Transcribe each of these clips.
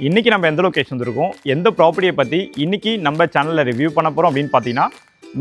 இன்னைக்கு நம்ம எந்த லொகேஷன் இருக்கோம், எந்த ப்ராப்பர்ட்டியை பற்றி இன்னைக்கு நம்ம சேனலில் ரிவ்யூ பண்ண போகிறோம் அப்படின்னு பார்த்தீங்கன்னா,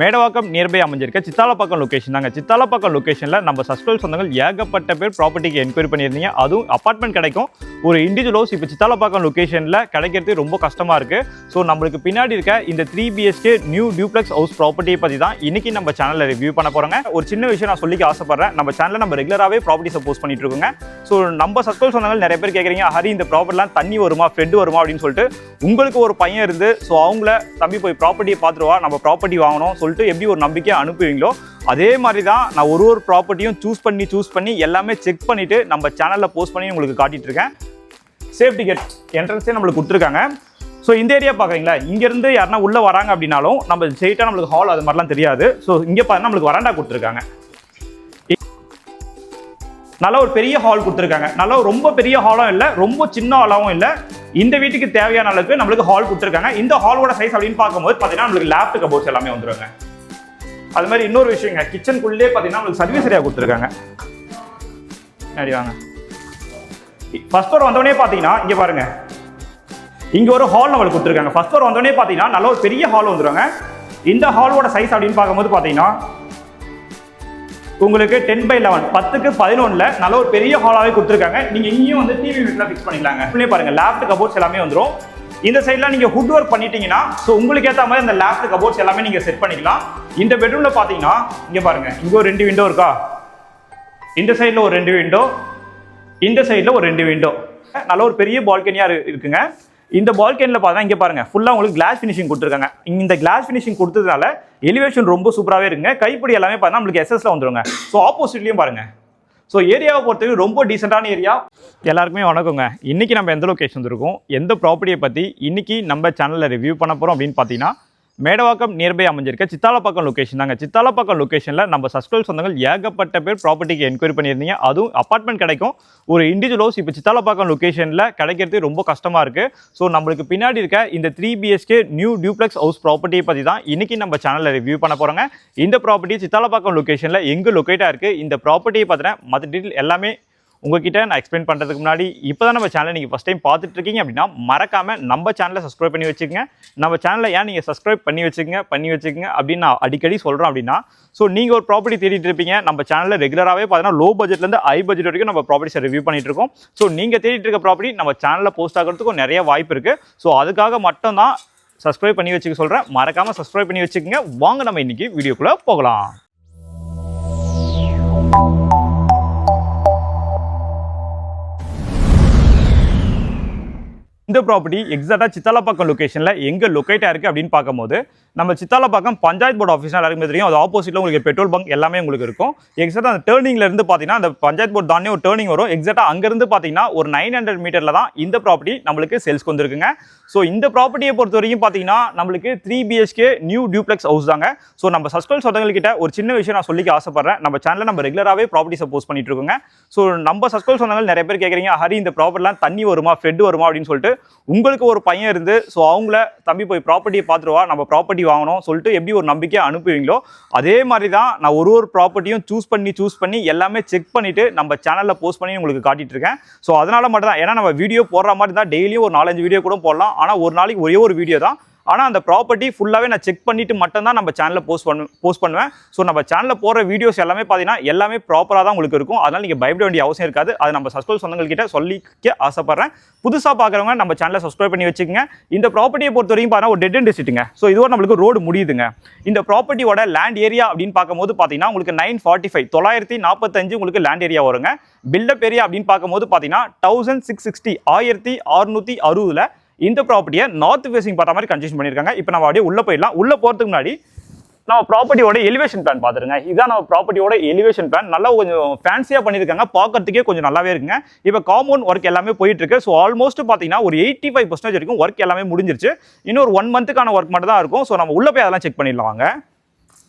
மேடவாக்கம் நியர்பை அமைஞ்சிருக்க சித்தாலப்பாக்கம் லொகேஷன் தாங்க. சித்தாலப்பாக்கம் லொகேஷனில் நம்ம சப்ஸ்கிரைப் சொந்தங்கள் ஏகப்பட்ட பேர் ப்ராப்பர்ட்டிக்கு என்கொயரி பண்ணியிருந்தீங்க. அதுவும் அப்பார்ட்மெண்ட் கிடைக்கும், ஒரு இண்டிவிஜுவல் ஹவுஸ் இப்போ சித்தாலப்பாக்கம் லொகேஷனில் கிடைக்கிறது ரொம்ப கஷ்டமாக இருக்குது. ஸோ நம்மளுக்கு பின்னாடி இருக்க இந்த 3 BHK நியூ டியூப்ளெக்ஸ் ஹவுஸ் ப்ராப்பர்ட்டியை பற்றி தான் இன்னைக்கு நம்ம சேனலில் ரிவ்யூ பண்ண போகிறோங்க. ஒரு சின்ன விஷயம் நான் சொல்லிக்க ஆசைப்படுறேன், நம்ம சேனலில் நம்ம ரெகுலராகவே ப்ராப்பர்ட்டிஸை போஸ்ட் பண்ணிட்டு இருக்கோங்க. ஸோ நம்ம சப்ஸ்கிரைப் சொந்தங்கள் நிறைய பேர் கேட்குறீங்க, ஹரி இந்த ப்ராப்பர்ட்டிலாம் தண்ணி வருமா, ஃப்ளட் வருமா அப்படின்னு சொல்லிட்டு. உங்களுக்கு ஒரு பையன் இருந்து ஸோ அவங்கள தம்பி போய் ப்ராப்பர்ட்டியை பார்த்துருவா, நம்ம ப்ராப்பர்ட்டி வாங்கணும் சொல்லிட்டு எப்படி ஒரு நம்பிக்கையை அனுப்புவீங்களோ அதே மாதிரி தான் நான் ஒரு ப்ராப்பர்ட்டியும் சூஸ் பண்ணி எல்லாமே செக் பண்ணிவிட்டு நம்ம சேனலில் போஸ்ட் பண்ணி உங்களுக்கு காட்டிட்டு இருக்கேன். சேஃப்டி கேட் என்ட்ரன்ஸே நம்மளுக்கு கொடுத்துருக்காங்க. ஸோ இந்த ஏரியா பார்க்குறீங்களா, இங்கேருந்து யாருன்னா உள்ளே வராங்க அப்படின்னாலும் நம்ம ஸ்ட்ரெயிட்டாக நம்மளுக்கு ஹால் அது மாதிரிலாம் தெரியாது. ஸோ இங்கே பார்த்தா நம்மளுக்கு வராண்டா கொடுத்துருக்காங்க. நல்ல ஒரு பெரிய ஹால் கொடுத்துருக்காங்க. நல்ல ரொம்ப பெரிய ஹாலும் இல்லை, ரொம்ப சின்ன ஹாலாகவும் இல்லை. இந்த வீட்டுக்கு தேவையான அளவுக்கு நம்மளுக்கு ஹால் கொடுத்துருக்காங்க. இந்த ஹாலோட சைஸ் அப்படின்னு பார்க்கும்போது பார்த்தீங்கன்னா நம்மளுக்கு லேப்டாப் கபோர்ட்ஸ் எல்லாமே வந்துருங்க. அது மாதிரி இன்னொரு விஷயங்க, கிச்சனுக்குள்ளே பார்த்தீங்கன்னா நம்மளுக்கு சர்வீஸ் ஏரியா கொடுத்துருக்காங்க. சரி வாங்க, ஃபர்ஸ்ட் ஃப்ளோர் வந்தோடனே பார்த்தீங்கன்னா இங்கே பாருங்க, இங்கே ஒரு ஹால் நம்மளுக்கு கொடுத்துருக்காங்க. ஃபர்ஸ்ட் ஃப்ளோர் வந்தோடனே பார்த்தீங்கன்னா நல்ல ஒரு பெரிய ஹால் வந்துருங்க. இந்த ஹாலோட சைஸ் அப்படின்னு பார்க்கும்போது பார்த்தீங்கன்னா உங்களுக்கு 10/11 10க்கு 11 நல்ல ஒரு பெரிய ஹாலாவே கொடுத்துருக்காங்க. நீங்க இங்கேயும் வந்து டிவி யூனிட்லாம் ஃபிக்ஸ் பண்ணிக்கலாங்க. உள்ளே பாருங்க லேப்டாப் கபோர்ட்ஸ் எல்லாமே வந்துடும். இந்த சைட்லாம் நீங்க ஹுட் ஒர்க் பண்ணிட்டீங்கன்னா ஸோ உங்களுக்கு ஏற்ற மாதிரி இந்த லேப்டாப் கபோர்ட்ஸ் எல்லாமே நீங்க செட் பண்ணிக்கலாம். இந்த பெட்ரூம்ல பாத்தீங்கன்னா இங்க பாருங்க, இங்க ஒரு 2 விண்டோ இருக்கா, இந்த சைட்ல ஒரு 2 விண்டோ, இந்த சைட்ல ஒரு 2 விண்டோ. நல்ல ஒரு பெரிய பால்கனியா இருக்குங்க. இந்த பால்கனியில் பார்த்தா இங்கே பாருங்க, ஃபுல்லாக உங்களுக்கு கிளாஸ் ஃபினிஷிங் கொடுத்துருக்காங்க. இந்த கிளாஸ் ஃபினிஷிங் கொடுத்ததுனால எலிவேஷன் ரொம்ப சூப்பராகவே இருக்குங்க. கைப்பிடி எல்லாமே பார்த்தா நம்மளுக்கு எஸ்எஸ்ல வந்துருங்க. ஸோ ஆப்போசிட்லையும் பாருங்க. ஸோ ஏரியாவை பொறுத்தவரைக்கும் ரொம்ப டீசெண்டான ஏரியா. எல்லாருக்குமே வணக்கங்க. இன்னைக்கு நம்ம எந்த லொகேஷன் இருக்கோம், எந்த ப்ராப்பர்ட்டியை பற்றி இன்னைக்கு நம்ம சேனலில் ரிவ்யூ பண்ண போகிறோம் அப்படின்னு பார்த்தீங்கன்னா, மேடவாக்கம் நியர்பை அமைஞ்சிருக்க சித்தாலப்பாக்கம் லொகேஷன் தாங்க. சித்தாலப்பாக்கம் லொகேஷனில் நம்ம சப்ஸ்கிரைப் சொந்தங்கள் ஏகப்பட்ட பேர் ப்ராப்பர்ட்டிக்கு என்கொயரி பண்ணியிருந்தீங்க. அதுவும் அப்பார்ட்மெண்ட் கிடைக்கும், ஒரு இண்டிவிஜுவல் ஹவுஸ் இப்போ சித்தாலப்பாக்கம் லொகேஷனில் கிடைக்கிறது ரொம்ப கஷ்டமாக இருக்குது. ஸோ நம்மளுக்கு பின்னாடி இருக்க இந்த 3 BHK நியூ டியூப்ளெக்ஸ் ஹவுஸ் ப்ராப்பர்ட்டியை பற்றி தான் இன்னைக்கு நம்ம சேனலில் ரிவ்யூ பண்ண போகிறோங்க. இந்த ப்ராப்பர்ட்டி சித்தாலப்பாக்கம் லொகேஷனில் எங்கே லொக்கேட்டாக இருக்குது, இந்த ப்ராப்பர்ட்டியை பற்றின மற்ற டீட்டெயில் எல்லாமே உங்ககிட்ட நான் எக்ஸ்பிளைன் பண்ணுறதுக்கு முன்னாடி இப்போ தான் நம்ம சேனலை நீங்கள் ஃபஸ்ட் டைம் பார்த்துட்டு இருக்கீங்க அப்படின்னா மறக்காமல் நம்ம சேனலை சப்ஸ்கிரைப் பண்ணி வச்சுக்கோங்க. நம்ம சேனலை ஏன் நீங்கள் சப்ஸ்கிரைப் பண்ணி வச்சுக்கோங்க அப்படின்னு நான் அடிக்கடி சொல்கிறேன் அப்படின்னா, ஸோ நீங்கள் ஒரு ப்ராப்பர்ட்டி தேடிட்டு இருப்பீங்க. நம்ம சேனலில் ரெகுலராகவே பார்த்தீங்கன்னா லோ பட்ஜெட்லேருந்து ஹை பட்ஜெட் வரைக்கும் நம்ம ப்ராப்பர்ட்டிஸை ரிவ்யூ பண்ணிட்டு இருக்கோம். ஸோ நீங்கள் தேடிட்டு இருக்க ப்ராப்பர்ட்டி நம்ம சேனலில் போஸ்ட் ஆகிறதுக்கும் நிறைய வாய்ப்பு இருக்குது. ஸோ அதுக்காக மட்டும் தான் சப்ஸ்கிரைப் பண்ணி வச்சுக்க சொல்கிறேன். மறக்காமல் சப்ஸ்கிரைப் பண்ணி வச்சுக்கோங்க. வாங்க நம்ம இன்னைக்கு வீடியோக்குள்ளே போகலாம். இந்த ப்ராப்பர்ட்டி எக்ஸாக்டாக சித்தாலப்பாக்கம் லொகேஷனில் எங்கே லொக்கேட்டாக இருக்குது அப்படின்னு பார்க்கும்போது, நம்ம சித்தாலப்பாக்கம் பஞ்சாயத்து போர்டு ஆஃபீஸ் எல்லாருக்குமே தெரியும். அது ஆப்போசிட்டில் உங்களுக்கு பெட்ரோல் பங்க் எல்லாமே உங்களுக்கு இருக்கும். எக்ஸாக்டாக அந்த டேர்னிங்ல இருந்து பார்த்தீங்கன்னா அந்த பஞ்சாயத்து போர்டு தானே ஒரு டேர்னிங் வரும். எக்ஸாக்டாக அங்கேருந்து பார்த்தீங்கன்னா ஒரு 900 மீட்டரில் தான் இந்த ப்ராப்பர்ட்டி நம்மளுக்கு சேல்ஸ்க்கு வந்துருக்குங்க. ஸோ இந்த ப்ராப்பர்ட்டியை பொறுத்த வரைக்கும் பார்த்தீங்கன்னா நம்மளுக்கு 3 BHK நியூ டியூப்ளெக்ஸ் ஹவுஸ் தாங்க. ஸோ நம்ம சப்ஸ்கிரைப் சொந்தங்கள்கிட்ட ஒரு சின்ன விஷயம் நான் சொல்லிக்க ஆசைப்படுறேன், நம்ம சேனலில் நம்ம ரெகுலராகவே ப்ராப்பர்ட்டிஸை போஸ்ட் பண்ணிட்டு இருக்கோங்க. ஸோ நம்ம சப்ஸ்கிரைப் சொந்தங்கள் நிறைய பேர் கேட்குறீங்க, ஹரி இந்த ப்ராப்பர்ட்டிலாம் தண்ணி வருமா, ஃப்ளட் வருமா அப்படின்னு சொல்லிட்டு. உங்களுக்கு ஒரு பையன் இருந்து ஸோ அவங்கள தம்பி போய் ப்ராப்பர்ட்டியை பார்த்துருவா, நம்ம ப்ராப்பர்ட்டி வாங்கணும் சொல்லிட்டு எப்படி ஒரு நம்பிக்கையை அனுப்புவீங்களோ அதே மாதிரி தான் நான் ஒரு ப்ராப்பர்ட்டியும் சூஸ் பண்ணி எல்லாமே செக் பண்ணிவிட்டு நம்ம சேனலில் போஸ்ட் பண்ணி உங்களுக்கு காட்டிட்டு இருக்கேன். ஸோ அதனால மட்டும் தான், ஏன்னா நம்ம வீடியோ போடுற மாதிரி தான் டெய்லியும் ஒரு 4-5 வீடியோ கூட போடலாம். ஆனால் ஒரு நாளைக்கு ஒரே ஒரு வீடியோ தான். ஆனால் அந்த ப்ராப்பர்ட்டி ஃபுல்லாகவே நான் செக் பண்ணிவிட்டு மட்டும்தான் நம்ம சேனலில் போஸ்ட் பண்ணுவேன். ஸோ நம்ம சேனலில் போகிற வீடியோஸ் எல்லாமே பார்த்தீங்கன்னா எல்லாமே ப்ராப்பராக தான் உங்களுக்கு இருக்கும். அதனால் நீங்கள் பயப்பட வேண்டிய அவசியம் இருக்காது. அது நம்ம சப்ஸ்கிரைப் சொந்தங்கள்கிட்ட சொல்லிக்க ஆசைப்பட்றேன். புதுசாக பார்க்குறவங்க நம்ம சேனலை சப்ஸ்கிரைப் பண்ணி வச்சுக்கோங்க. இந்த ப்ராப்பர்ட்டியை பொறுத்த வரைக்கும் பார்த்தீங்கன்னா ஒரு டெட் அண்ட் டிஸ்ட்ரிக்ட்டுங்க. ஸோ இதுவரை நம்மளுக்கு ரோடு முடியுதுங்க. இந்த ப்ராப்பர்ட்டியோட லேண்ட் ஏரியா அப்படின்னு பார்க்கும்போது பார்த்தீங்கன்னா உங்களுக்கு 945 945 உங்களுக்கு லேண்ட் ஏரியா வருங்க. பில்டப் ஏரியா அப்படின்னு பார்க்கும்போது பார்த்தீங்கன்னா 1660 1660 இந்த ப்ராப்பர்ட்டியை நார்த் ஃபேசிங் பார்த்த மாதிரி கன்ஸ்ட்ரக்ஷன் பண்ணியிருக்காங்க. இப்போ நம்ம அப்படியே உள்ளே போயிடலாம். உள்ளே போகிறதுக்கு முன்னாடி நம்ம ப்ராப்பர்ட்டியோட எலிவேஷன் பிளான் பார்த்துருங்க. இதுதான் நம்ம ப்ராப்பர்ட்டியோட எலிவேஷன் பிளான். நல்லா கொஞ்சம் ஃபேன்சியாக பண்ணியிருக்காங்க, பார்க்கறதுக்கே கொஞ்சம் நல்லாவே இருக்குங்க. இப்போ காம்பவுண்ட் ஒர்க் எல்லாமே போயிட்டு இருக்கு. ஸோ ஆல்மோஸ்ட் பார்த்தீங்கன்னா ஒரு 85% வரைக்கும் ஒர்க் எல்லாமே முடிஞ்சிருச்சு. இன்னொரு 1 மந்த்துக்கான ஒர்க் மட்டும் தான் இருக்கும். ஸோ நம்ம உள்ளே போய் அதெல்லாம் செக் பண்ணிடலாம் வாங்க.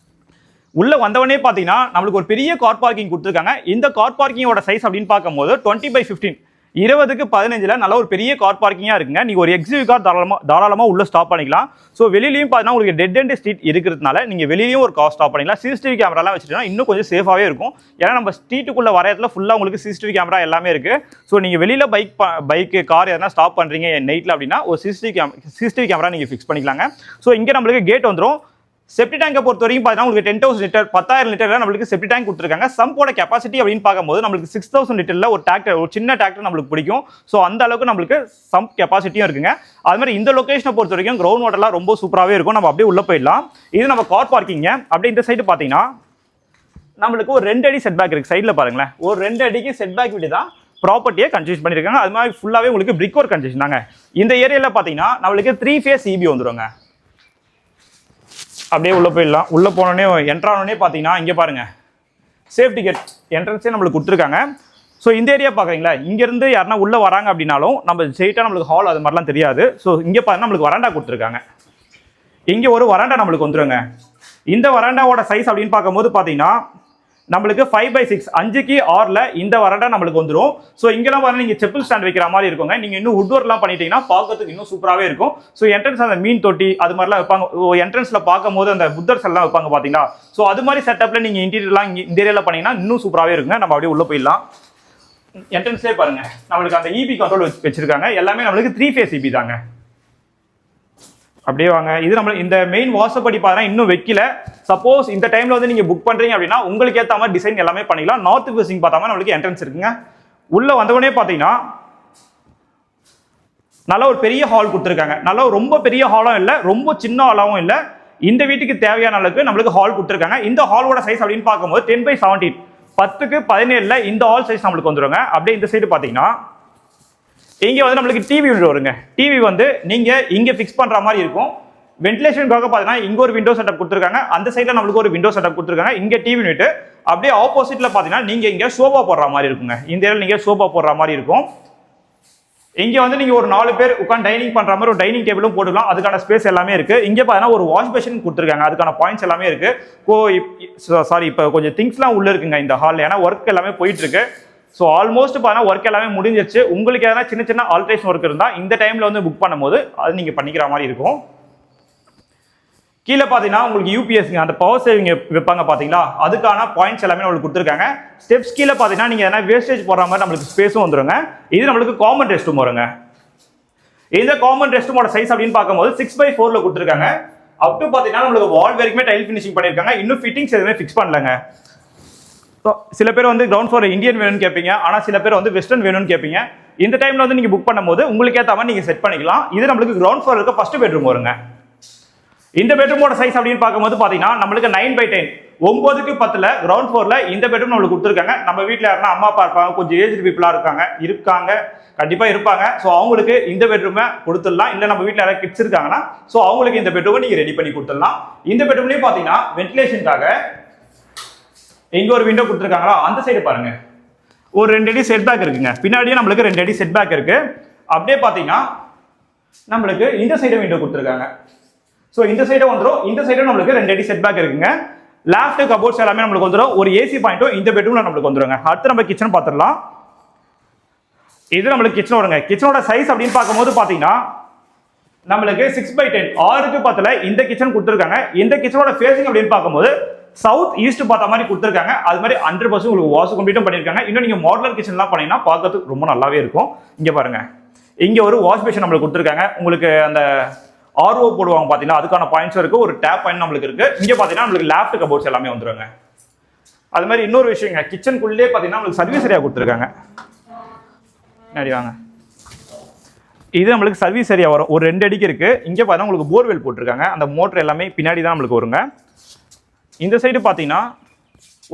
உள்ள வந்தவனே பார்த்தீங்கன்னா நம்மளுக்கு ஒரு பெரிய கார் பார்க்கிங் கொடுத்துருக்காங்க. இந்த கார் பார்க்கிங்கோட சைஸ் அப்படின்னு பார்க்கும்போது 20/15. 20க்கு 15ல நல்ல ஒரு பெரிய கார் பார்க்கிங்காக இருக்குங்க. நீங்கள் ஒரு எக்ஸிவ் கார் தாராளமாக உள்ள ஸ்டாப் பண்ணிக்கலாம். ஸோ வெளியிலையும் பார்த்தீங்கன்னா உங்களுக்கு டெட் எண்ட் ஸ்ட்ரீட் இருக்கிறதுனால நீங்கள் வெளியிலையும் ஒரு கார் ஸ்டாப் பண்ணிக்கலாம். சிசிடிவி கேமராலாம் வச்சுட்டீங்கன்னா இன்னும் கொஞ்சம் சேஃபாகவே இருக்கும். ஏன்னா நம்ம ஸ்ட்ரீட்டுக்குள்ளே வர இடத்துல ஃபுல்லாக உங்களுக்கு சிசிடிவி கேமரா எல்லாமே இருக்குது. ஸோ நீங்கள் வெளியில் பைக்கு கார் எதனா ஸ்டாப் பண்ணுறீங்க நைட்டில் அப்படின்னா ஒரு சிசிடிவி கேமரா நீங்கள் ஃபிக்ஸ் பண்ணிக்கலாங்க. ஸோ இங்கே நம்மளுக்கு கேட் வந்துடும். செப்டி டேங்கை பொறுத்த வரைக்கும் பார்த்தீங்கன்னா உங்களுக்கு 10,000 லிட்டர் 10,000 லிட்டர்ல நம்மளுக்கு செப்டி டேங்க் கொடுத்துருக்காங்க. சம்போட கெப்பாசிட்டி அப்படின்னு பார்க்கும்போது நம்மளுக்கு 6,000 லிட்டர்ல ஒரு டிராக்டர், ஒரு சின்ன டிராக்டர் நம்மளுக்கு பிடிக்கும். ஸோ அந்த அளவுக்கு நம்மளுக்கு சம்ப் கெப்பாசிட்டியும் இருக்குங்க. அது மாதிரி இந்த லொகேஷனை பொறுத்த வரைக்கும் கிரவுண்ட் வாட்டர்லாம் ரொம்ப சூப்பராகவே இருக்கும். நம்ம அப்படியே உள்ள போயிடலாம். இது நம்ம கார் பார்க்கிங்க. அப்படியே இந்த சைடு பார்த்தீங்கன்னா நம்மளுக்கு ஒரு 2 அடி செட் பேக் இருக்கு. சைடில் பாருங்களேன், ஒரு 2 அடிக்கு செட் பேக் விட்டு தான் ப்ராப்பர்ட்டியை கன்ஸ்ட்ரக்ஷன் பண்ணியிருக்காங்க. அது மாதிரி ஃபுல்லாகவே உங்களுக்கு பிரிக் ஒர்க் கன்ஸ்ட்ரக்ஷன் தாங்க. இந்த ஏரியாவில் பார்த்தீங்கன்னா நம்மளுக்கு 3 ஃபேஸ் இபி வந்துருங்க. அப்படியே உள்ள போயிடலாம். உள்ள போனோடனே என்ட்ரானோடனே பார்த்தீங்கன்னா இங்கே பாருங்க, சேஃப்டி கேட் என்ட்ரன்ஸே நம்மளுக்கு கொடுத்துருக்காங்க. ஸோ இந்த ஏரியா பார்க்குறீங்களா, இங்கேருந்து யாருன்னா உள்ளே வராங்க அப்படின்னாலும் நம்ம ஸ்ட்ரெயிட்டாக நம்மளுக்கு ஹால் அது மாதிரிலாம் தெரியாது. ஸோ இங்கே பார்த்தீங்கன்னா நம்மளுக்கு வராண்டா கொடுத்துருக்காங்க. இங்கே ஒரு வராண்டா நம்மளுக்கு வந்துருங்க. இந்த வராண்டாவோட சைஸ் அப்படின்னு பார்க்கும்போது பார்த்தீங்கன்னா நம்மளுக்கு 5/6 5க்கு 6ல இந்த வராண்டா நம்மளுக்கு வந்துடும். ஸோ இங்கெல்லாம் பாருங்க, நீங்கள் செப்பல் ஸ்டாண்ட் வைக்கிற மாதிரி இருக்குங்க. நீங்கள் இன்னும் வுட் ஒர்க்லாம் பண்ணிட்டீங்கன்னா பார்க்கறதுக்கு இன்னும் சூப்பராகவே இருக்கும். ஸோ என்ட்ரன்ஸ் அந்த மீன் தொட்டி அது மாதிரிலாம் வைப்பாங்க. என்ட்ரன்ஸில் பார்க்கும்போது அந்த புத்தர்ஸ் எல்லாம் வைப்பாங்க பார்த்தீங்களா. ஸோ அது மாதிரி செட்டப்பில் நீங்கள் இன்டீரியர்லாம் இந்த ஏரியாவில் பண்ணீங்கன்னா இன்னும் சூப்பராகவே இருக்குங்க. நம்ம அப்படியே உள்ள போயிடலாம். என்ட்ரன்ஸ்லேயே பாருங்க, நம்மளுக்கு அந்த இபி கண்ட்ரோல் வச்சிருக்காங்க. எல்லாமே நம்மளுக்கு 3 ஃபேஸ் இபி தாங்க. அப்படியே வாங்க. இது நம்ம இந்த மெயின் வாசப்படி பார்த்தீங்கன்னா இன்னும் வைக்கல. சப்போஸ் இந்த டைம்ல வந்து நீங்க புக் பண்றீங்க அப்படின்னா உங்களுக்கு ஏற்ற மாதிரி டிசைன் எல்லாமே பண்ணிக்கலாம். நார்த் ஃபேசிங் பார்த்தாம நம்மளுக்கு என்ட்ரன்ஸ் இருக்குங்க. உள்ள வந்தவொடனே பார்த்தீங்கன்னா நல்ல ஒரு பெரிய ஹால் கொடுத்துருக்காங்க. நல்ல ரொம்ப பெரிய ஹாலும் இல்லை, ரொம்ப சின்ன ஹாலாவும் இல்லை. இந்த வீட்டுக்கு தேவையான அளவுக்கு நம்மளுக்கு ஹால் கொடுத்துருக்காங்க. இந்த ஹாலோட சைஸ் அப்படின்னு பார்க்கும்போது 10/17 10க்கு 17ல இந்த ஹால் சைஸ் நம்மளுக்கு வந்துருங்க. அப்படியே இந்த சைடு பார்த்தீங்கன்னா இங்கே வந்து நம்மளுக்கு டிவி விண்டோ வருங்க. டிவி வந்து நீங்கள் இங்கே ஃபிக்ஸ் பண்ணுற மாதிரி இருக்கும். வென்டிலேஷனுக்காக பார்த்தீங்கன்னா இங்கே ஒரு விண்டோ செட்டப் கொடுத்துருக்காங்க. அந்த சைடில் நம்மளுக்கு ஒரு விண்டோ செட்டப் கொடுத்துருக்காங்க. இங்கே டிவி யூனிட். அப்படியே ஆப்போசிட்டில் பார்த்தீங்கன்னா நீங்கள் இங்கே சோஃபா போடுற மாதிரி இருக்குங்க. இந்த ஏரியாவில் நீங்கள் சோஃபா போடுற மாதிரி இருக்கும். இங்கே வந்து நீங்கள் ஒரு 4 பேர் உட்காந்து டைனிங் பண்ணுற மாதிரி ஒரு டைனிங் டேபிளும் போட்டுக்கலாம். அதுக்கான ஸ்பேஸ் எல்லாமே இருக்குது. இங்கே பார்த்தீங்கன்னா ஒரு வாஷ் பேஷன் கொடுத்துருக்காங்க. அதுக்கான பாயிண்ட்ஸ் எல்லாமே இருக்குது. சாரி, இப்போ கொஞ்சம் திங்ஸ்லாம் உள்ளே இருக்குங்க இந்த ஹாலில். ஏன்னா ஒர்க் எல்லாமே போயிட்டு இருக்கு. ஸோ ஆல்மோஸ்ட் பார்த்தீங்கன்னா ஒர்க் எல்லாமே முடிஞ்சிருச்சு. உங்களுக்கு எதனா சின்ன சின்ன ஆல்ட்ரேஷன் ஒர்க் இருந்தால் இந்த டைமில் வந்து புக் பண்ணும்போது அது நீங்கள் பண்ணிக்கிற மாதிரி இருக்கும். கீழே பார்த்தீங்கன்னா உங்களுக்கு யூபிஎஸ்ங்க, அந்த பவர் சேவிங் வைப்பாங்க பார்த்தீங்களா, அதுக்கான பாயிண்ட்ஸ் எல்லாமே நம்மளுக்கு கொடுத்துருக்காங்க. ஸ்டெப்ஸ் கீழே பார்த்தீங்கன்னா நீங்கள் எதனா வேஸ்டேஜ் போடுற மாதிரி நம்மளுக்கு ஸ்பேஸும் வந்துருங்க. இது நம்மளுக்கு காமன் ரெஸ்ட் ரூம் வருங்க. இந்த காமன் ரெஸ்ட் ரூமோட சைஸ் அப்படின்னு பார்க்கும்போது 6/4ல கொடுத்துருக்காங்க. அப் டு பார்த்தீங்கன்னா நம்மளுக்கு வால் வரைக்குமே டைல் ஃபினிஷிங் பண்ணியிருக்காங்க. இன்னும் ஃபிட்டிங்ஸ் எதுவுமே ஃபிக்ஸ் பண்ணலங்க. சில பேர் வந்து கிரவுண்ட் ஃப்ளோர் இந்தியன் வேணும்னு கேட்பீங்க, ஆனால் சில பேர் வந்து வெஸ்டர்ன் வேணும்னு கேட்பீங்க. இந்த டைம்ல வந்து நீங்க புக் பண்ணும்போது உங்களுக்கு ஏற்ற மாதிரி நீங்க செட் பண்ணிக்கலாம். இது நம்மளுக்கு கிரவுண்ட் ஃப்ளோர் இருக்க ஃபர்ஸ்ட் பெட்ரூம் வருங்க. இந்த பெட்ரூமோட சைஸ் அப்படின்னு பார்க்கும்போது பாத்தீங்கன்னா நம்மளுக்கு 9/10 9க்கு 10ல கிரவுண்ட் ஃப்ளோர்ல இந்த பெட்ரூம் நம்மளுக்கு கொடுத்துருக்காங்க. நம்ம வீட்டில் யாருன்னா அம்மா அப்பா இருப்பாங்க, கொஞ்சம் ஏஜ் பீப்புளா இருக்காங்க கண்டிப்பா இருப்பாங்க. ஸோ அவங்களுக்கு இந்த பெட்ரூமை கொடுத்துடலாம். இல்லை நம்ம வீட்டில் யாராவது கிட்ஸ் இருக்காங்கன்னா ஸோ அவங்களுக்கு இந்த பெட்ரூமை நீங்க ரெடி பண்ணி கொடுத்துடலாம். இந்த பெட்ரூம்லயும் பாத்தீங்கன்னா வென்டிலேஷனுக்காக இங்க ஒரு விண்டோ கொடுத்துருக்காங்களா, அந்த சைடு பாருங்க ஒரு 2 அடி செட் பேக் இருக்குங்க. பின்னாடியே நம்மளுக்கு 2 அடி செட் பேக் இருக்கு. அப்படியே பாத்தீங்கன்னா நம்மளுக்கு இந்த சைடு விண்டோ கொடுத்துருக்காங்க. ஸோ இந்த சைடும் வந்துடும், இந்த சைடும் நம்மளுக்கு 2 அடி செட் பேக் இருக்குங்க. லேஃப்ட் கபோர்ட்ஸ் எல்லாமே நம்மளுக்கு வந்துடும். ஒரு ஏசி பாயிண்ட்டும் இந்த பெட்ரூம்ல நம்மளுக்கு வந்துருங்க. அடுத்து நம்ம கிச்சன் பார்த்துடலாம். இது நம்மளுக்கு கிச்சன் வருங்க. கிச்சனோட சைஸ் அப்படின்னு பார்க்கும்போது பாத்தீங்கன்னா நம்மளுக்கு 6/10 6க்கு 10ல இந்த கிச்சன் கொடுத்துருக்காங்க. இந்த கிச்சனோட ஃபேசிங் அப்படின்னு பார்க்கும்போது சவுத் ஈஸ்ட் பார்த்த மாதிரி கொடுத்துருக்காங்க. அது மாதிரி 100% உங்களுக்கு வாஷ் கம்ப்ளீட்டும் பண்ணியிருக்காங்க. இன்னும் நீங்க மாடலர் கிச்சன்லாம் பண்ணீங்கன்னா பார்க்கறதுக்கு ரொம்ப நல்லாவே இருக்கும். இங்க பாருங்க, இங்க ஒரு வாஷ் பேஷன் நம்மளுக்கு கொடுத்துருக்காங்க. உங்களுக்கு அந்த ஆர்ஓ போடுவாங்க பாத்தீங்கன்னா அதுக்கான பாயிண்ட்ஸ் இருக்கு. ஒரு டேப் பாயிண்ட் நம்மளுக்கு இருக்கு. இங்க பாத்தீங்கன்னா நம்மளுக்கு லேஃப்ட் கபோர்ட்ஸ் எல்லாமே வந்துருங்க. அது மாதிரி இன்னொரு விஷயங்க, கிச்சனுக்குள்ளே பாத்தீங்கன்னா நம்மளுக்கு சர்வீஸ் ஏரியா கொடுத்துருக்காங்க. வாங்க, இது நம்மளுக்கு சர்வீஸ் ஏரியா வரும். ஒரு 2 அடிக்கு இருக்கு. இங்க பாத்தீங்கன்னா உங்களுக்கு போர்வெல் போட்டிருக்காங்க. அந்த மோட்டர் எல்லாமே பின்னாடி தான் நம்மளுக்கு வருங்க. இந்த சைடு பாத்தீங்கன்னா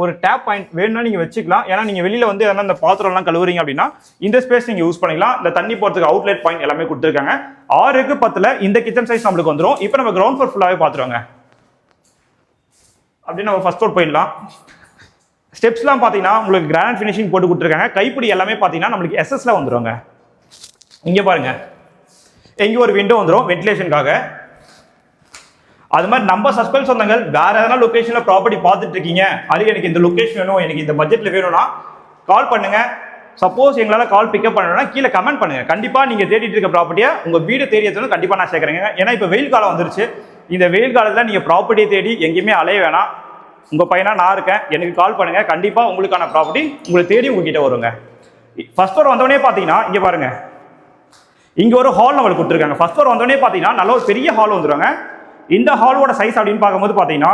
ஒரு டேப் பாயிண்ட் வேணும்னா நீங்க வச்சுக்கலாம். ஏன்னா நீங்க வெளியில வந்து எதனா இந்த பாத்திரம் எல்லாம் கழுவுறீங்க அப்படின்னா இந்த ஸ்பேஸ் நீங்க யூஸ் பண்ணிக்கலாம். இந்த தண்ணி போறதுக்கு அவுட்லெட் பாயிண்ட் எல்லாமே கொடுத்துருக்காங்க. 6க்கு 10ல இந்த கிச்சன் சைஸ் நம்மளுக்கு வந்துடும். இப்போ நம்ம கிரவுண்ட் ஃப்ளோர் ஃபுல்லாவே பாத்துருவாங்க. அப்படின்னு நம்ம ஃபர்ஸ்ட் ஃப்ளோர் போயிடலாம். ஸ்டெப்ஸ்லாம் பாத்தீங்கன்னா உங்களுக்கு கிரானைட் ஃபினிஷிங் போட்டு கொடுத்துருக்காங்க. கைப்பிடி எல்லாமே பாத்தீங்கன்னா நம்மளுக்கு எஸ்எஸ்ல வந்துருவாங்க. இங்க பாருங்க, எங்க ஒரு விண்டோ வந்துடும் வென்டிலேஷனுக்காக. அது மாதிரி நம்ம சஸ்பென்ஸ் சொந்தங்கள் வேற எதனா லொகேஷன்ல ப்ராப்பர்ட்டி பார்த்துட்டு இருக்கீங்க, அது எனக்கு இந்த லொகேஷன் வேணும், எனக்கு இந்த பட்ஜெட்ல வேணும்னா கால் பண்ணுங்க. சப்போஸ் எங்களால் கால் பிக்கப் பண்ணணும்னா கீழே கமெண்ட் பண்ணுங்க. கண்டிப்பாக நீங்கள் தேடிட்டு இருக்க ப்ராப்பர்ட்டியை உங்கள் வீடு தேடியது கண்டிப்பாக நான் சேர்க்குறேங்க. ஏன்னா இப்போ வெயில் காலம் வந்துருச்சு. இந்த வெயில் காலத்தில் நீங்கள் ப்ராப்பர்ட்டியை தேடி எங்கேயுமே அலைய வேணாம். உங்கள் பையனா நான் இருக்கேன், எனக்கு கால் பண்ணுங்கள். கண்டிப்பாக உங்களுக்கான ப்ராப்பர்ட்டி உங்களை தேடி உங்ககிட்ட வருங்க. ஃபர்ஸ்ட் ஃப்ளோர் வந்தோடனே பார்த்தீங்கன்னா இங்கே பாருங்க, இங்கே ஒரு ஹால் நம்மளுக்கு கொடுத்துருக்காங்க. ஃபர்ஸ்ட் ஃப்ளோர் வந்தோடனே பார்த்தீங்கன்னா நல்ல ஒரு பெரிய ஹால் வந்துருவாங்க. இந்த ஹாலோட சைஸ் அப்படின்னு பார்க்கும்போது பார்த்தீங்கன்னா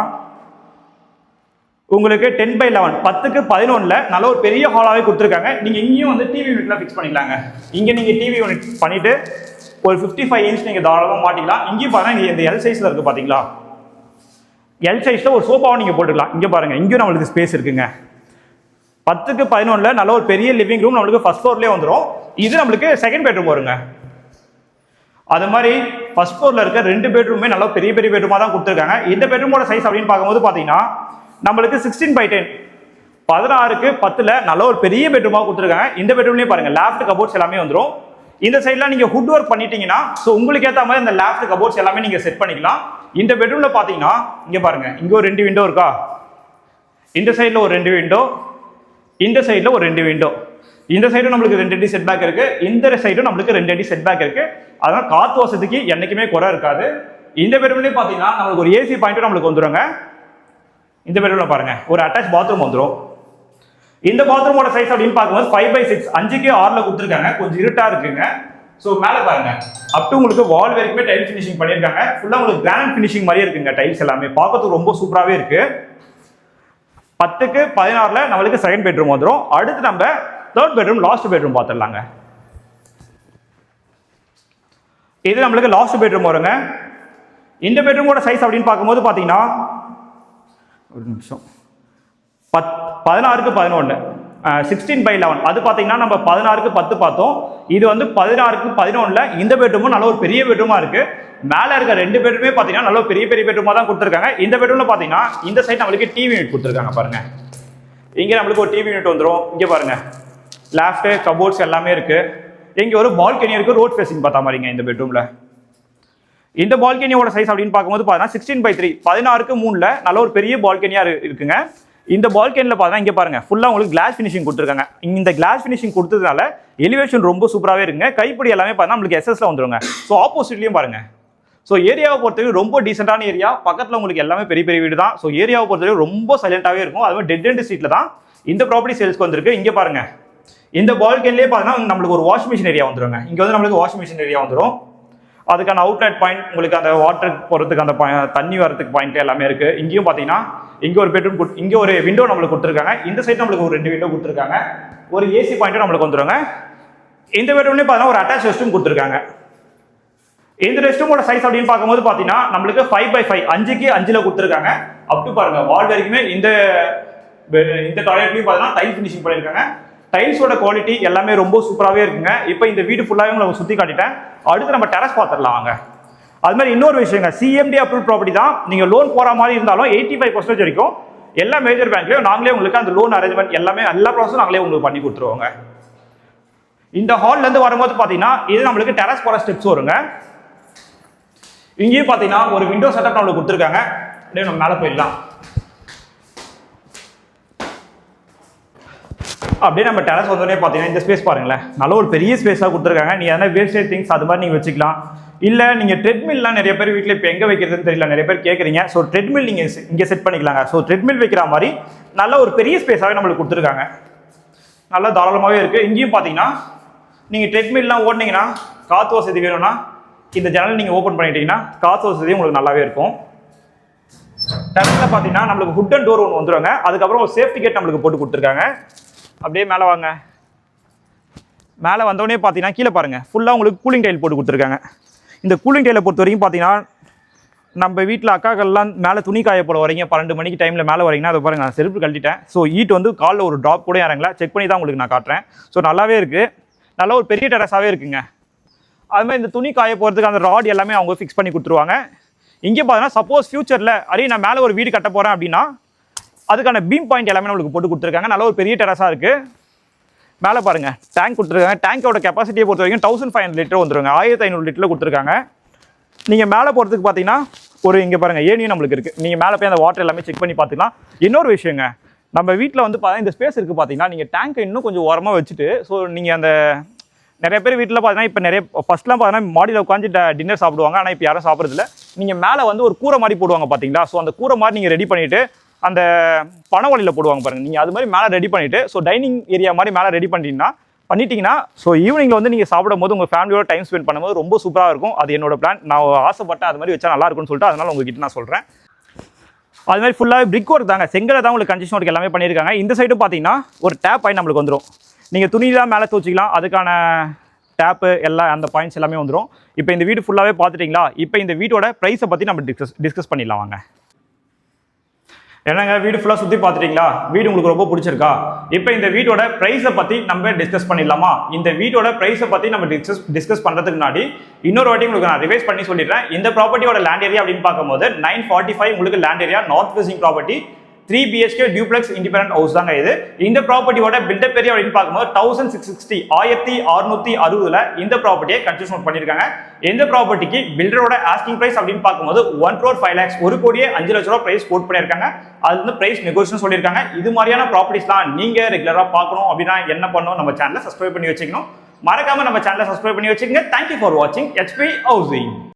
உங்களுக்கு 10/11 10க்கு 11 நல்ல ஒரு பெரிய ஹாலாகவே கொடுத்துருக்காங்க. நீங்கள் இங்கேயும் வந்து டிவி யூனிட்லாம் ஃபிக்ஸ் பண்ணிக்கலாங்க. இங்கே நீங்கள் டிவி யூனிட் பண்ணிவிட்டு ஒரு 55 இன்ச் நீங்கள் தாராளமாக மாட்டிக்கலாம். இங்கேயும் பாருங்கள், இந்த எல் சைஸில் இருக்குது பார்த்தீங்களா, எல் சைஸில் ஒரு சோஃபாவும் நீங்கள் போட்டுக்கலாம். இங்கே பாருங்கள், இங்கேயும் நம்மளுக்கு ஸ்பேஸ் இருக்குங்க. 10க்கு 11 நல்ல ஒரு பெரிய லிவிங் ரூம் நம்மளுக்கு ஃபர்ஸ்ட் ஃப்ளோர்லேயே வந்துடும். இது நம்மளுக்கு செகண்ட் பெட்ரூம் வருங்க. அது மாதிரி ஃபர்ஸ்ட் ஃப்ளோரில் இருக்க 2 பெட்ரூமே நல்லா பெரிய பெரிய பெட்ரூமாக தான் கொடுத்துருக்காங்க. இந்த பெட்ரூமோட சைஸ் அப்படின்னு பார்க்கும்போது பார்த்தீங்கன்னா நம்மளுக்கு 16/10 16க்கு 10 நல்ல ஒரு பெரிய பெட்ரூமாக கொடுத்துருக்காங்க. இந்த பெட்ரூம்லேயே பாருங்க, லேஃப்ட் கபோர்ட்ஸ் எல்லாமே வந்துடும். இந்த சைட்லாம் நீங்கள் ஹுட் ஒர்க் பண்ணிட்டீங்கன்னா ஸோ உங்களுக்கு ஏற்ற மாதிரி இந்த லேஃப்ட் கபோர்ட்ஸ் எல்லாமே நீங்கள் செட் பண்ணிக்கலாம். இந்த பெட்ரூமில் பார்த்தீங்கன்னா இங்கே பாருங்க, இங்கே ஒரு 2 விண்டோ இருக்கா, இந்த சைடில் ஒரு 2 விண்டோ, இந்த சைடில் ஒரு 2 விண்டோ. இந்த சைடும் நம்மளுக்கு 2 அடி செட் பேக் இருக்கு, இந்த சைடும் நம்மளுக்கு 2 அடி செட் பேக் இருக்கு. அதனால காத்து வசதிக்கு என்னைக்குமே குறை இருக்காது. இந்த பெட்ரூம்லேயே பார்த்தீங்கன்னா நம்மளுக்கு ஒரு ஏசி பாயிண்ட்டும் நம்மளுக்கு வந்துருங்க. இந்த பெட்ரூம்ல பாருங்க, ஒரு அட்டாச் பாத்ரூம் வந்துடும். இந்த பாத்ரூமோட சைஸ் அப்படின்னு பார்க்கும்போது 5/6 5க்கு 6ல கொடுத்துருக்காங்க. கொஞ்சம் இருட்டா இருக்குங்க. ஸோ மேலே பாருங்க, அப் டு உங்களுக்கு வால் வரைக்குமே டைல் ஃபினிஷிங் பண்ணியிருக்காங்க. ஃபுல்லாக உங்களுக்கு கிரானைட் ஃபினிஷிங் மாதிரியே இருக்குங்க. டைல்ஸ் எல்லாமே பார்க்கறதுக்கு ரொம்ப சூப்பராகவே இருக்கு. 10க்கு 16ல நம்மளுக்கு செகண்ட் பெட்ரூம் வந்துடும். அடுத்து நம்ம தேர்ட் பெட்ரூம், லாஸ்ட் பெட்ரூம் பார்த்துடலாங்க. இது நம்மளுக்கு லாஸ்ட் பெட்ரூம் வருங்க. இந்த பெட்ரூமோட சைஸ் அப்படின்னு பார்க்கும்போது பார்த்தீங்கன்னா ஒரு நிமிஷம், 16க்கு 11 16/11 அது பார்த்தீங்கன்னா நம்ம 16க்கு 10 பார்த்தோம். இது வந்து 16க்கு 11ல இந்த பெட்ரூமும் நல்ல ஒரு பெரிய பெட்ரூமா இருக்கு. மேலே இருக்க 2 பெட்ரூமே பார்த்தீங்கன்னா நல்ல பெரிய பெரிய பெட்ரூமா தான் கொடுத்துருக்காங்க. இந்த பெட்ரூம்ல பார்த்தீங்கன்னா இந்த சைட் நம்மளுக்கு டிவி யூனிட் கொடுத்துருக்காங்க பாருங்க. இங்கே நம்மளுக்கு ஒரு டிவி யூனிட் வந்துடும். இங்கே பாருங்க, லேஃப்ட் கபோர்ட்ஸ் எல்லாமே இருக்கு. இங்கே ஒரு பால்கனி இருக்கு, ரோட் ஃபேசிங் பார்த்தா மாதிரிங்க. இந்த பெட்ரூம்ல இந்த பால்கனியோட சைஸ் அப்படின்னு பார்க்கும்போது பார்த்தீங்கன்னா 16/3 16க்கு 3ல நல்ல ஒரு பெரிய பால்கனியா இருக்குங்க. இந்த பால்கனியில் பார்த்தா இங்கே பாருங்க, ஃபுல்லாக உங்களுக்கு கிளாஸ் ஃபினிஷிங் கொடுத்துருக்காங்க. இந்த கிளாஸ் ஃபினிஷிங் கொடுத்ததுனால எலிவேஷன் ரொம்ப சூப்பராகவே இருக்குங்க. கைப்பிடி எல்லாமே பார்த்தா நம்மளுக்கு எஸ்எஸ்ல வந்துருங்க. ஸோ ஆப்போசிட்லையும் பாருங்க. ஸோ ஏரியாவை பொறுத்தவரைக்கும் ரொம்ப டீசென்டான ஏரியா. பக்கத்தில் உங்களுக்கு எல்லாமே பெரிய பெரிய வீடு தான். ஸோ ஏரியாவை பொறுத்தவரைக்கும் ரொம்ப சைலண்டாகவே இருக்கும். அதுவும் டெட் எண்ட் ஸ்ட்ரீட்ல தான் இந்த ப்ராப்பர்ட்டி சேல்ஸ்க்கு வந்திருக்கு. இங்கே பாருங்க, இந்த பால்கனிலே பார்த்தீங்கன்னா நம்மளுக்கு ஒரு வாஷிங் மிஷின் ஏரியா வந்துருங்க. இங்கே வந்து நம்மளுக்கு வாஷிங் மிஷின் ஏரியா வந்துடும். அதுக்கான அவுட்லெட் பாயிண்ட், உங்களுக்கு அந்த வாட்டர் போகிறதுக்கு அந்த தண்ணி வரதுக்கு பாயிண்ட் எல்லாமே இருக்கு. இங்கேயும் பார்த்தீங்கன்னா இங்கே ஒரு பெட்ரூம், இங்கே ஒரு விண்டோ நம்மளுக்கு கொடுத்துருக்காங்க. இந்த சைடு நம்மளுக்கு ஒரு 2 விண்டோ கொடுத்துருக்காங்க. ஒரு ஏசி பாயிண்ட்டும் நம்மளுக்கு வந்துருங்க. இந்த பெட்ரூம்லேயே பார்த்தீங்கன்னா ஒரு அட்டாச் ரெஸ்ட் ரூம் கொடுத்துருக்காங்க. இந்த ரெஸ்ட் ரூமோட சைஸ் அப்படின்னு பார்க்கும்போது பார்த்தீங்கன்னா நம்மளுக்கு 5/5 5க்கு 5ல கொடுத்துருக்காங்க. அப் டு பாருங்க, வால் வரைக்குமே இந்த டாய்லெட்லையும் பார்த்தீங்கன்னா டைல் ஃபினிஷிங் பண்ணியிருக்காங்க. டைல்ஸோட குவாலிட்டி எல்லாமே ரொம்ப சூப்பராகவே இருக்குங்க. இப்போ இந்த வீடு ஃபுல்லாகவே உங்களுக்கு சுற்றி காட்டிட்டேன். அடுத்து நம்ம டெரஸ் பார்த்துடலாம் வாங்க. அது மாதிரி இன்னொரு விஷயங்க, சிஎம்டி அப்ரூவ் ப்ராப்பர்ட்டி தான். நீங்கள் லோன் போகிற மாதிரி இருந்தாலும் 85% வரைக்கும் எல்லா மேஜர் பேங்க்லையும் நாங்களே உங்களுக்கு அந்த லோன் அரேஞ்ச்மெண்ட் எல்லாமே எல்லா ப்ராசஸும் நாங்களே உங்களுக்கு பண்ணி கொடுத்துருவோங்க. இந்த ஹால்லேருந்து வரும்போது பார்த்தீங்கன்னா இது நம்மளுக்கு டெரஸ் போகிற ஸ்டெப்ஸ் வருங்க. இங்கேயும் பார்த்தீங்கன்னா ஒரு விண்டோ செட்டப் நம்மளுக்கு கொடுத்துருக்காங்க. அப்படியே நம்ம மேலே போயிடலாம். அப்படியே நம்ம டெரஸ் வந்தோடனே பார்த்தீங்கன்னா இந்த ஸ்பேஸ் பாருங்களேன், நல்ல ஒரு பெரிய ஸ்பேஸாக கொடுத்துருக்காங்க. நீங்கள் எதனா வேஸ்டேஜ் திங்ஸ் அது மாதிரி நீங்கள் வச்சுக்கலாம். இல்லை நீங்கள் ட்ரெட்மில்லாம் நிறைய பேர் வீட்டில் இப்போ எங்கே வைக்கிறதுன்னு தெரியல, நிறைய பேர் கேட்குறீங்க. ஸோ ட்ரெட்மில் நீங்கள் இங்கே செட் பண்ணிக்கலாங்க. ஸோ ட்ரெட்மில் வைக்கிற மாதிரி நல்ல ஒரு பெரிய ஸ்பேஸாகவே நம்மளுக்கு கொடுத்துருக்காங்க. நல்லா தாராளமாகவே இருக்குது. இங்கேயும் பார்த்தீங்கன்னா நீங்கள் ட்ரெட்மில்லாம் ஓட்டினீங்கன்னா காற்று வசதி வேணும்னா இந்த ஜன்னல் நீங்கள் ஓப்பன் பண்ணிட்டீங்கன்னா காற்று வசதி உங்களுக்கு நல்லாவே இருக்கும். டெரஸில் பார்த்தீங்கன்னா நம்மளுக்கு ஹுட் அண்ட் டோர் ஒன்று வந்துடுவாங்க. அதுக்கப்புறம் ஒரு சேஃப்டி கேட் நம்மளுக்கு போட்டு கொடுத்துருக்காங்க. அப்படியே மேலே வாங்க. மேலே வந்தோடனே பார்த்தீங்கன்னா கீழே பாருங்கள், ஃபுல்லாக உங்களுக்கு கூலிங் டைல் போட்டு கொடுத்துருக்காங்க. இந்த கூலிங் டைலை பொறுத்த வரைக்கும் பார்த்தீங்கன்னா நம்ம வீட்டில் அக்காக்கள்லாம் மேலே துணி காய போட வரீங்க 12 மணிக்கு டைமில் மேலே வரீங்கன்னா அதை பாருங்கள், நான் செருப்பு கழட்டிட்டேன். ஸோ ஹீட் வந்து காலில் ஒரு ட்ராப் கூட இறங்கல, செக் பண்ணி தான் உங்களுக்கு நான் காட்டுறேன். ஸோ நல்லாவே இருக்குது, நல்ல ஒரு பெரிய டெரஸாகவே இருக்குங்க. அதுமாதிரி இந்த துணி காய போகிறதுக்கு அந்த ராட் எல்லாமே அவங்க ஃபிக்ஸ் பண்ணி கொடுத்துருவாங்க. இங்கே பார்த்தீங்கன்னா சப்போஸ் ஃபியூச்சரில் நான் மேலே ஒரு வீடு கட்ட போகிறேன் அப்படின்னா அதுக்கான பீம் பாயிண்ட் எல்லாமே நம்மளுக்கு போட்டு கொடுத்துருக்காங்க. நல்ல ஒரு பெரிய டெரஸாக இருக்குது. மேலே பாருங்கள் டேங்க் கொடுத்துருக்காங்க. டேங்கோட கெப்பாசிட்டியை பொறுத்த வரைக்கும் 1500 லிட்டர் வந்துருங்க. 1500 லிட்டரில் கொடுத்துருக்காங்க. நீங்கள் மேலே போகிறதுக்கு பார்த்தீங்கன்னா ஒரு இங்கே பாருங்கள் ஏனியும் நம்மளுக்கு இருக்குது. நீங்கள் மேலே போய் அந்த வாட்டர் எல்லாமே செக் பண்ணி பார்த்துக்கலாம். இன்னொரு விஷயங்க, நம்ம வீட்டில் வந்து பார்த்தீங்கன்னா இந்த ஸ்பேஸ் இருக்குது பார்த்தீங்கன்னா, நீங்கள் டேங்கை இன்னும் கொஞ்சம் ஓரமாக வச்சுட்டு, ஸோ நீங்கள் அந்த நிறைய பேர் வீட்டில் பார்த்தீங்கன்னா இப்போ நிறைய ஃபஸ்ட்லாம் பார்த்தீங்கன்னா மாடியில் உட்காந்து டின்னர் சாப்பிடுவாங்க. ஆனால் இப்போ யாரும் சாப்பிட்றதில்ல. நீங்கள் மேலே வந்து ஒரு கூரை மாதிரி போடுவாங்க பார்த்தீங்களா, ஸோ அந்த கூரை மாதிரி நீங்கள் ரெடி பண்ணிவிட்டு அந்த பனை வழியில் போடுவாங்க பாருங்கள், நீங்கள் அது மாதிரி மேலே ரெடி பண்ணிவிட்டு, ஸோ டைனிங் ஏரியா மாதிரி மேலே ரெடி பண்ணிட்டீங்கன்னா ஸோ ஈவினிங்கில் வந்து நீங்கள் சாப்பிடும் போது உங்கள் ஃபேமிலியோட டைம் ஸ்பெண்ட் பண்ணும்போது ரொம்ப சூப்பராக இருக்கும். அது என்னோட பிளான். நான் ஆசைப்பட்டேன் அது மாதிரி வச்சா நல்லா இருக்கும்னு சொல்லிட்டு, அதனால் உங்ககிட்ட நான் சொல்கிறேன். அது மாதிரி ஃபுல்லாகவே பிரிக் ஒர்க் தாங்க, செங்கலை தான் உங்களுக்கு கன்ஸ்ட்ரக்ஷன் ஒர்க் எல்லாமே பண்ணியிருக்காங்க. இந்த சைடு பார்த்தீங்கன்னா ஒரு டேப் பாயிண்ட் நம்மளுக்கு வந்துடும். நீங்கள் துணியெலாம் மேலே துவச்சிக்கலாம், அதுக்கான டேப்பு எல்லாம் அந்த பாயிண்ட்ஸ் எல்லாமே வந்துடும். இப்போ இந்த வீடு ஃபுல்லாகவே பார்த்துட்டிங்களா? இப்போ இந்த வீட்டோட ப்ரைஸை பற்றி நம்ம டிஸ்கஸ் பண்ணிடலாம் வாங்க. என்னங்க வீடு ஃபுல்லாக சுற்றி பார்த்துட்டிங்களா? வீடு உங்களுக்கு ரொம்ப பிடிச்சிருக்கா? இப்போ இந்த வீட்டோட ப்ரைஸை பற்றி நம்ம டிஸ்கஸ் பண்ணிடலாமா? இந்த வீட்டோட ப்ரைஸை பற்றி நம்ம டிஸ்கஸ் பண்ணுறதுக்கு முன்னாடி இன்னொரு வாட்டி உங்களுக்கு நான் ரிவைஸ் பண்ணி சொல்லிடுறேன். இந்த ப்ராப்பர்ட்டியோட லேண்ட் ஏரியா அப்படின்னு பார்க்கும்போது 945 உங்களுக்கு land area, north facing property, 3 BHK duplex independent house தாங்க இது. இந்த ப்ராப்பர்ட்டியோட பில்டப் ஏரியா அப்படின்னு பார்க்கும்போது 1660 1660 இந்த ப்ராப்பர்ட்டியை கன்ஸ்ட்ரக்ஷன் பண்ணியிருக்காங்க. இந்த ப்ராப்பர்ட்டிக்கு பில்டரோட ஆஸ்கிங் பிரைஸ் அப்படின்னு பார்க்கும்போது 1,05,00,000 1,05,00,000 பிரைஸ் கோட் பண்ணியிருக்காங்க. அது வந்து பிரைஸ் நெகோசியேஷன் சொல்லியிருக்காங்க. இது மாதிரியான ப்ராப்பர்ட்டிஸ்லாம் நீங்க ரெகுலரா பார்க்கணும் அப்படின்னா என்ன பண்ணணும்? நம்ம சேனலை சப்ஸ்கிரைப் பண்ணி வச்சுக்கணும். மறக்காம நம்ம சேனலை சப்ஸ்கிரைப் பண்ணி வச்சுக்கோங்க. தேங்க்யூ ஃபார் வாட்சிங் HP ஹவுசிங்.